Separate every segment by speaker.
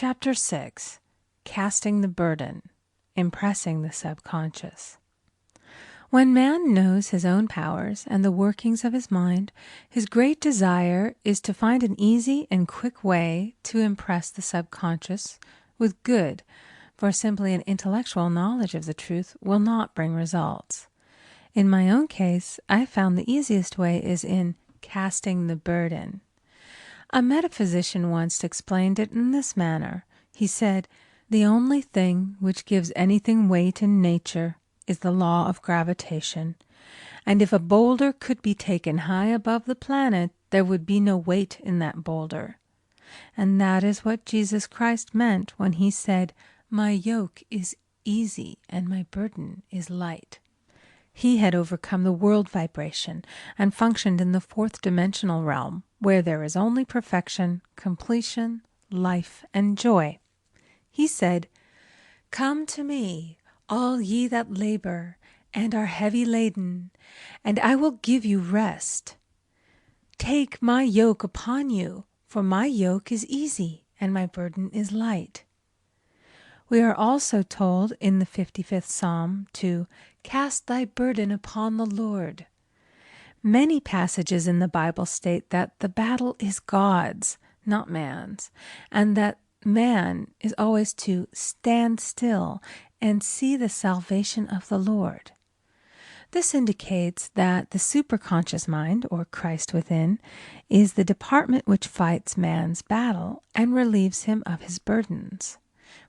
Speaker 1: Chapter 6. Casting the Burden, Impressing the Subconscious. When man knows his own powers and the workings of his mind, his great desire is to find an easy and quick way to impress the subconscious with good, for simply an intellectual knowledge of the truth will not bring results. In my own case, I found the easiest way is in casting the burden. A metaphysician once explained it in this manner. He said, "The only thing which gives anything weight in nature is the law of gravitation, and if a boulder could be taken high above the planet, there would be no weight in that boulder." And that is what Jesus Christ meant when he said, "My yoke is easy and my burden is light." He had overcome the world vibration and functioned in the fourth dimensional realm, where there is only perfection, completion, life, and joy. He said, "Come to me, all ye that labor and are heavy laden, and I will give you rest. Take my yoke upon you, for my yoke is easy and my burden is light." We are also told in the 55th Psalm to cast thy burden upon the Lord. Many passages in the Bible state that the battle is God's, not man's, and that man is always to stand still and see the salvation of the Lord. This indicates that the superconscious mind, or Christ within, is the department which fights man's battle and relieves him of his burdens.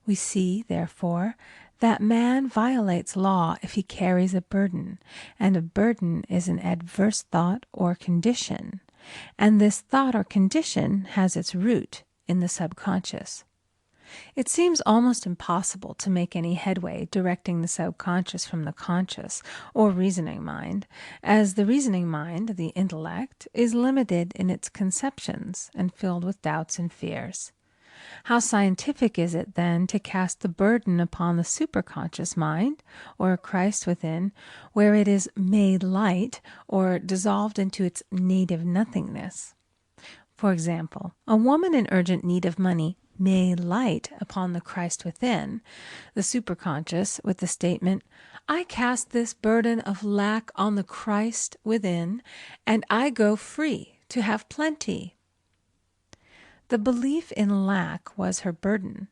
Speaker 1: We see, therefore, that man violates law if he carries a burden, and a burden is an adverse thought or condition, and this thought or condition has its root in the subconscious. It seems almost impossible to make any headway directing the subconscious from the conscious or reasoning mind, as the reasoning mind, the intellect, is limited in its conceptions and filled with doubts and fears. How scientific is it, then, to cast the burden upon the superconscious mind, or Christ within, where it is made light or dissolved into its native nothingness? For example, a woman in urgent need of money may light upon the Christ within, the superconscious, with the statement, "I cast this burden of lack on the Christ within, and I go free to have plenty." The belief in lack was her burden,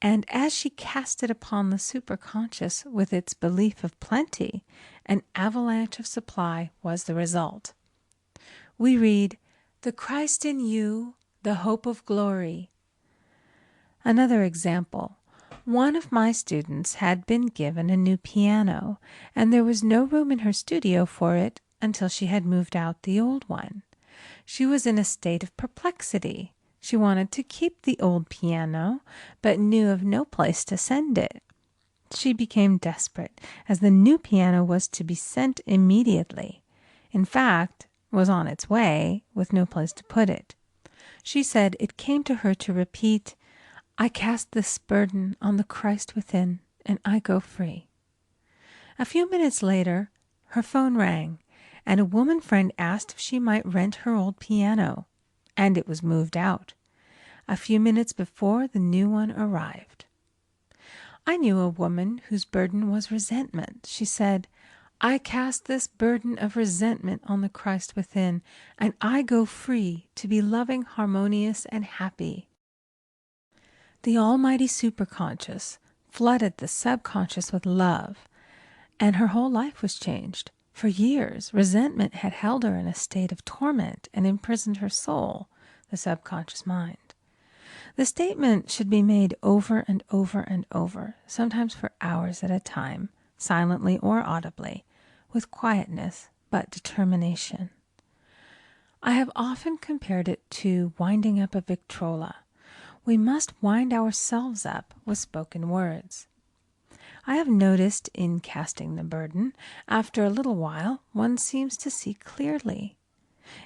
Speaker 1: and as she cast it upon the superconscious with its belief of plenty, an avalanche of supply was the result. We read, "The Christ in you, the hope of glory." Another example. One of my students had been given a new piano, and there was no room in her studio for it until she had moved out the old one. She was in a state of perplexity. She wanted to keep the old piano, but knew of no place to send it. She became desperate, as the new piano was to be sent immediately. In fact, was on its way, with no place to put it. She said it came to her to repeat, "I cast this burden on the Christ within, and I go free." A few minutes later, her phone rang, and a woman friend asked if she might rent her old piano, and it was moved out. A few minutes before, the new one arrived. I knew a woman whose burden was resentment. She said, "I cast this burden of resentment on the Christ within, and I go free to be loving, harmonious, and happy." The almighty superconscious flooded the subconscious with love, and her whole life was changed. For years, resentment had held her in a state of torment and imprisoned her soul, the subconscious mind. The statement should be made over and over and over, sometimes for hours at a time, silently or audibly, with quietness but determination. I have often compared it to winding up a Victrola. We must wind ourselves up with spoken words. I have noticed in casting the burden, after a little while, one seems to see clearly.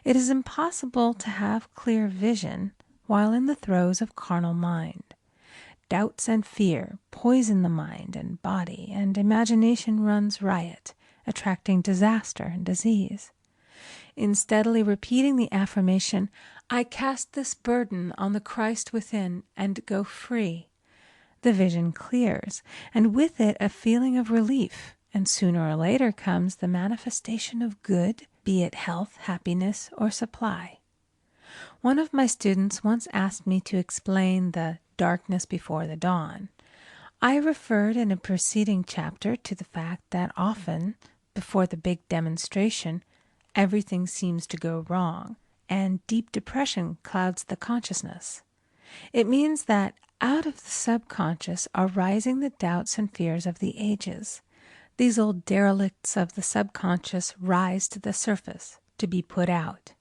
Speaker 1: It is impossible to have clear vision while in the throes of carnal mind. Doubts and fear poison the mind and body, and imagination runs riot, attracting disaster and disease. In steadily repeating the affirmation, "I cast this burden on the Christ within and go free," the vision clears, and with it a feeling of relief, and sooner or later comes the manifestation of good, be it health, happiness, or supply. One of my students once asked me to explain the darkness before the dawn. I referred in a preceding chapter to the fact that often, before the big demonstration, everything seems to go wrong, and deep depression clouds the consciousness. It means that out of the subconscious are rising the doubts and fears of the ages. These old derelicts of the subconscious rise to the surface to be put out.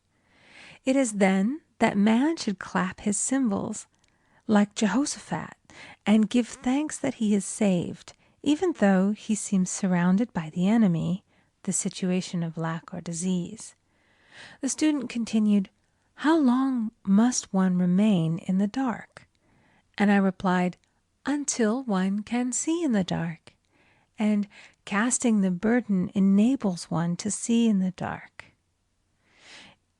Speaker 1: It is then that man should clap his cymbals, like Jehoshaphat, and give thanks that he is saved, even though he seems surrounded by the enemy, the situation of lack or disease. The student continued, "How long must one remain in the dark?" And I replied, "Until one can see in the dark." And casting the burden enables one to see in the dark.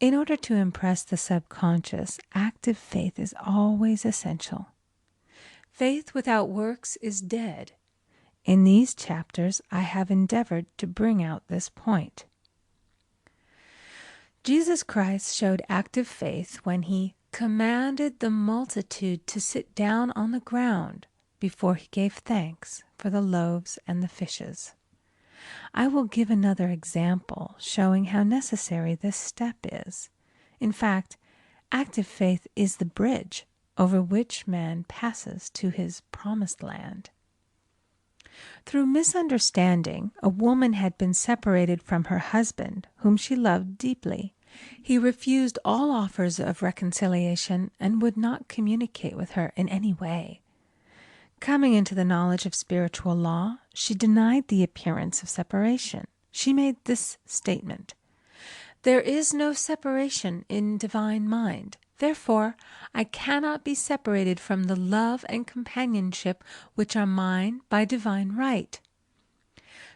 Speaker 1: In order to impress the subconscious, active faith is always essential. Faith without works is dead. In these chapters, I have endeavored to bring out this point. Jesus Christ showed active faith when he commanded the multitude to sit down on the ground before he gave thanks for the loaves and the fishes. I will give another example showing how necessary this step is. In fact, active faith is the bridge over which man passes to his promised land. Through misunderstanding, a woman had been separated from her husband, whom she loved deeply. He refused all offers of reconciliation and would not communicate with her in any way. Coming into the knowledge of spiritual law, she denied the appearance of separation. She made this statement: "There is no separation in divine mind. Therefore, I cannot be separated from the love and companionship which are mine by divine right."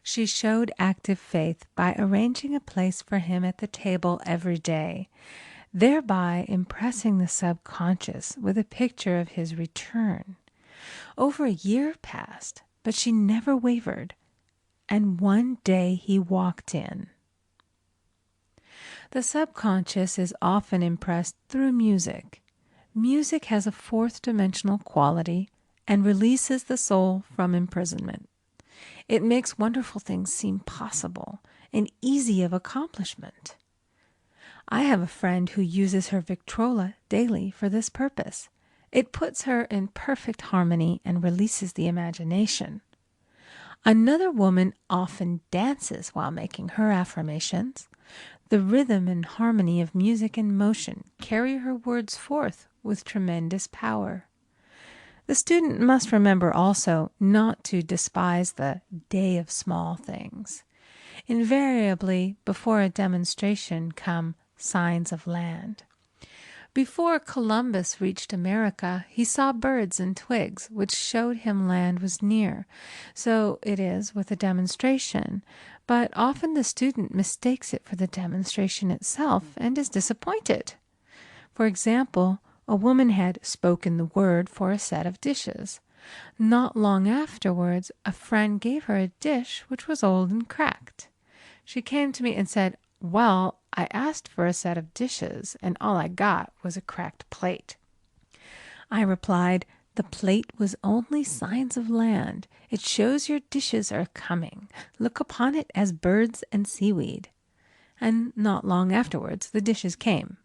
Speaker 1: She showed active faith by arranging a place for him at the table every day, thereby impressing the subconscious with a picture of his return. Over a year passed, but she never wavered, and one day he walked in. The subconscious is often impressed through music. Music has a fourth-dimensional quality and releases the soul from imprisonment. It makes wonderful things seem possible and easy of accomplishment. I have a friend who uses her Victrola daily for this purpose. It puts her in perfect harmony and releases the imagination. Another woman often dances while making her affirmations. The rhythm and harmony of music and motion carry her words forth with tremendous power. The student must remember also not to despise the day of small things. Invariably, before a demonstration come signs of land. Before Columbus reached America, he saw birds and twigs, which showed him land was near. So it is with a demonstration, but often the student mistakes it for the demonstration itself and is disappointed. For example, a woman had spoken the word for a set of dishes. Not long afterwards, a friend gave her a dish which was old and cracked. She came to me and said, "Well, I asked for a set of dishes, and all I got was a cracked plate." I replied, "The plate was only signs of land. It shows your dishes are coming. Look upon it as birds and seaweed." And not long afterwards, the dishes came.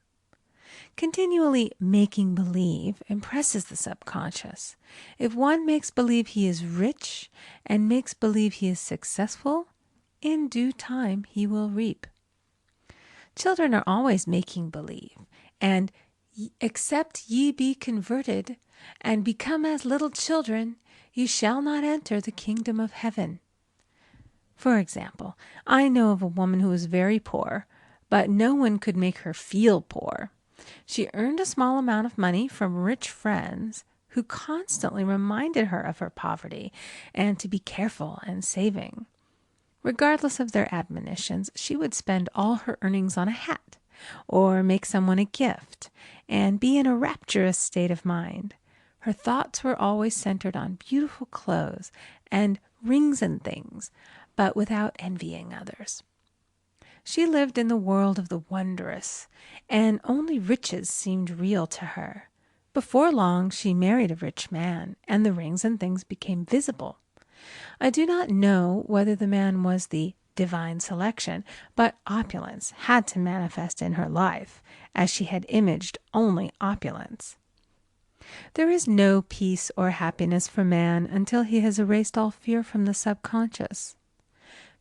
Speaker 1: Continually making believe impresses the subconscious. If one makes believe he is rich and makes believe he is successful, in due time he will reap. Children are always making believe, and "except ye be converted and become as little children, ye shall not enter the kingdom of heaven." For example, I know of a woman who was very poor, but no one could make her feel poor. She earned a small amount of money from rich friends who constantly reminded her of her poverty and to be careful and saving. Regardless of their admonitions, she would spend all her earnings on a hat, or make someone a gift, and be in a rapturous state of mind. Her thoughts were always centered on beautiful clothes and rings and things, but without envying others. She lived in the world of the wondrous, and only riches seemed real to her. Before long, she married a rich man, and the rings and things became visible. I do not know whether the man was the divine selection, but opulence had to manifest in her life, as she had imaged only opulence. There is no peace or happiness for man until he has erased all fear from the subconscious.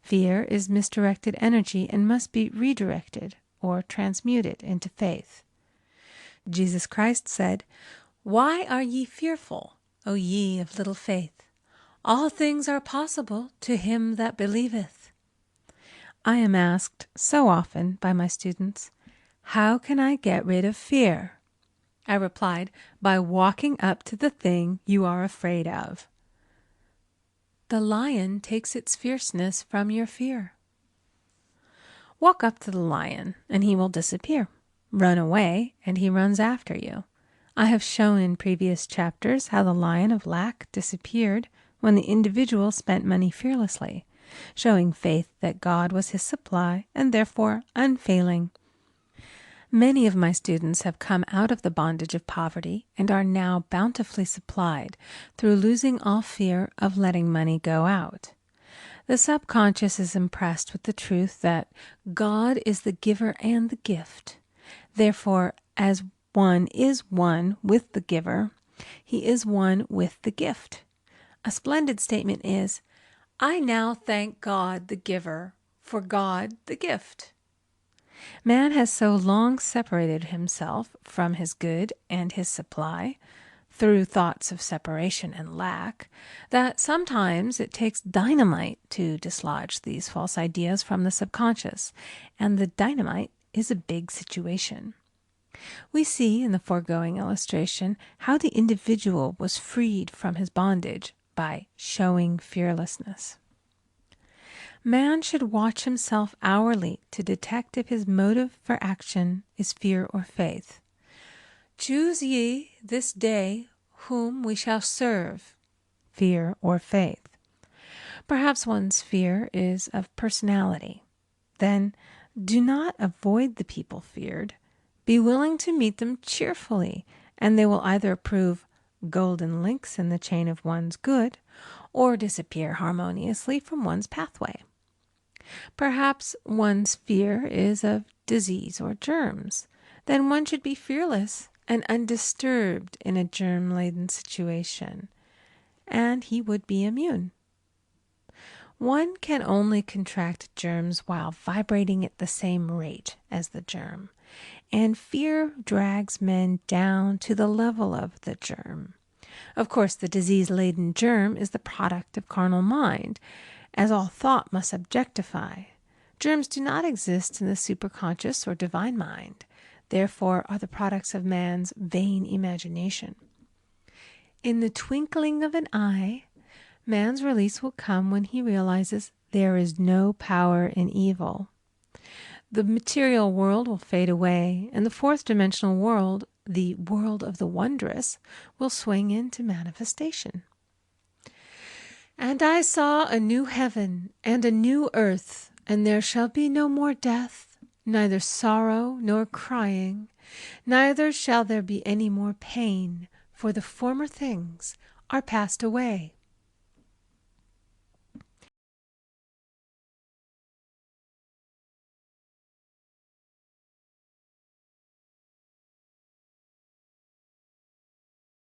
Speaker 1: Fear is misdirected energy and must be redirected or transmuted into faith. Jesus Christ said, "Why are ye fearful, O ye of little faith? All things are possible to him that believeth." I am asked so often by my students, "How can I get rid of fear?" I replied, by walking up to the thing you are afraid of. The lion takes its fierceness from your fear. Walk up to the lion, and he will disappear. Run away, and he runs after you. I have shown in previous chapters how the lion of lack disappeared when the individual spent money fearlessly, showing faith that God was his supply and therefore unfailing. Many of my students have come out of the bondage of poverty and are now bountifully supplied through losing all fear of letting money go out. The subconscious is impressed with the truth that God is the giver and the gift. Therefore, as one is one with the giver, he is one with the gift. A splendid statement is, "I now thank God the giver for God the gift." Man has so long separated himself from his good and his supply, through thoughts of separation and lack, that sometimes it takes dynamite to dislodge these false ideas from the subconscious, and the dynamite is a big situation. We see in the foregoing illustration how the individual was freed from his bondage by showing fearlessness. Man should watch himself hourly to detect if his motive for action is fear or faith. "Choose ye this day whom we shall serve," fear or faith. Perhaps one's fear is of personality. Then do not avoid the people feared. Be willing to meet them cheerfully, and they will either prove golden links in the chain of one's good, or disappear harmoniously from one's pathway. Perhaps one's fear is of disease or germs. Then one should be fearless and undisturbed in a germ-laden situation, and he would be immune. One can only contract germs while vibrating at the same rate as the germ, and fear drags men down to the level of the germ. Of course, the disease-laden germ is the product of carnal mind, as all thought must objectify. Germs do not exist in the superconscious or divine mind, therefore are the products of man's vain imagination. In the twinkling of an eye, man's release will come when he realizes there is no power in evil. The material world will fade away, and the fourth dimensional world, the world of the wondrous, will swing into manifestation. "And I saw a new heaven and a new earth, and there shall be no more death, neither sorrow nor crying, neither shall there be any more pain, for the former things are passed away."